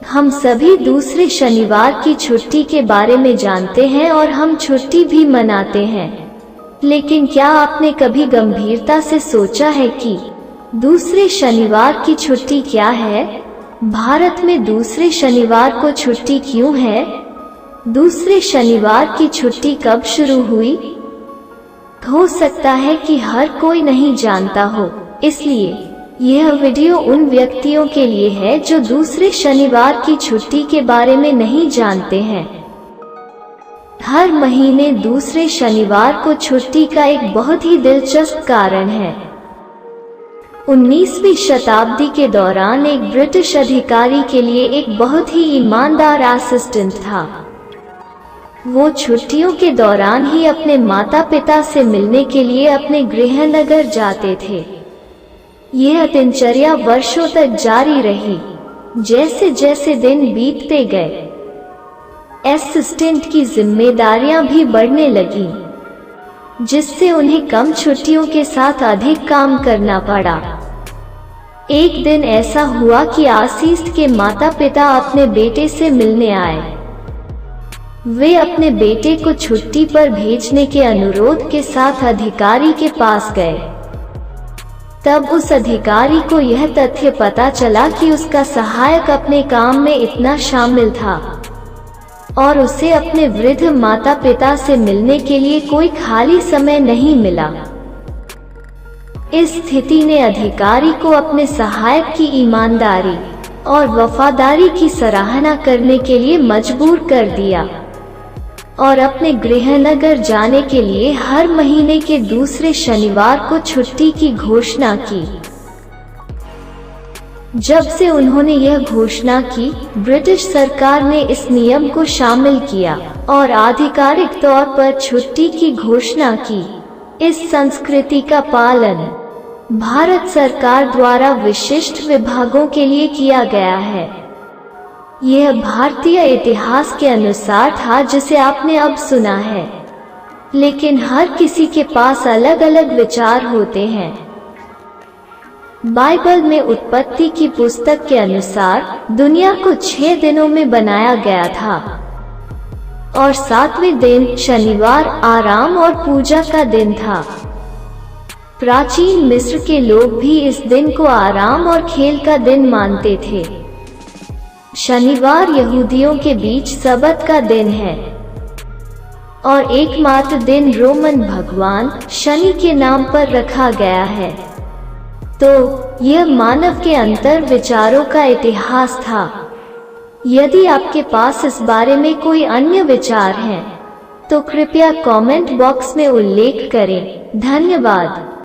हम सभी दूसरे शनिवार की छुट्टी के बारे में जानते हैं और हम छुट्टी भी मनाते हैं। लेकिन क्या आपने कभी गंभीरता से सोचा है कि दूसरे शनिवार की छुट्टी क्या है? भारत में दूसरे शनिवार को छुट्टी क्यों है? दूसरे शनिवार की छुट्टी कब शुरू हुई? हो सकता है कि हर कोई नहीं जानता हो, इसलिए यह वीडियो उन व्यक्तियों के लिए है जो दूसरे शनिवार की छुट्टी के बारे में नहीं जानते हैं। हर महीने दूसरे शनिवार को छुट्टी का एक बहुत ही दिलचस्प कारण है। 19वीं शताब्दी के दौरान एक ब्रिटिश अधिकारी के लिए एक बहुत ही ईमानदार असिस्टेंट था। वो छुट्टियों के दौरान ही अपने माता पिता से मिलने के लिए अपने गृहनगर जाते थे। यह दिनचर्या वर्षों तक जारी रही। जैसे जैसे दिन बीतते गए, असिस्टेंट की जिम्मेदारियां भी बढ़ने लगीं, जिससे उन्हें कम छुट्टियों के साथ अधिक काम करना पड़ा। एक दिन ऐसा हुआ कि असिस्टेंट के माता पिता अपने बेटे से मिलने आए। वे अपने बेटे को छुट्टी पर भेजने के अनुरोध के साथ अधिकारी के पास गए। तब उस अधिकारी को यह तथ्य पता चला कि उसका सहायक अपने काम में इतना शामिल था और उसे अपने वृद्ध माता पिता से मिलने के लिए कोई खाली समय नहीं मिला। इस स्थिति ने अधिकारी को अपने सहायक की ईमानदारी और वफादारी की सराहना करने के लिए मजबूर कर दिया और अपने गृहनगर जाने के लिए हर महीने के दूसरे शनिवार को छुट्टी की घोषणा की। जब से उन्होंने यह घोषणा की, ब्रिटिश सरकार ने इस नियम को शामिल किया और आधिकारिक तौर पर छुट्टी की घोषणा की। इस संस्कृति का पालन भारत सरकार द्वारा विशिष्ट विभागों के लिए किया गया है। यह भारतीय इतिहास के अनुसार था जिसे आपने अब सुना है, लेकिन हर किसी के पास अलग अलग विचार होते हैं। बाइबल में उत्पत्ति की पुस्तक के अनुसार दुनिया को 6 दिनों में बनाया गया था और 7वें दिन शनिवार आराम और पूजा का दिन था। प्राचीन मिस्र के लोग भी इस दिन को आराम और खेल का दिन मानते थे। शनिवार यहूदियों के बीच सबत का दिन है और एकमात्र दिन रोमन भगवान शनि के नाम पर रखा गया है। तो यह मानव के अंतर विचारों का इतिहास था। यदि आपके पास इस बारे में कोई अन्य विचार हैं, तो कृपया कमेंट बॉक्स में उल्लेख करें। धन्यवाद।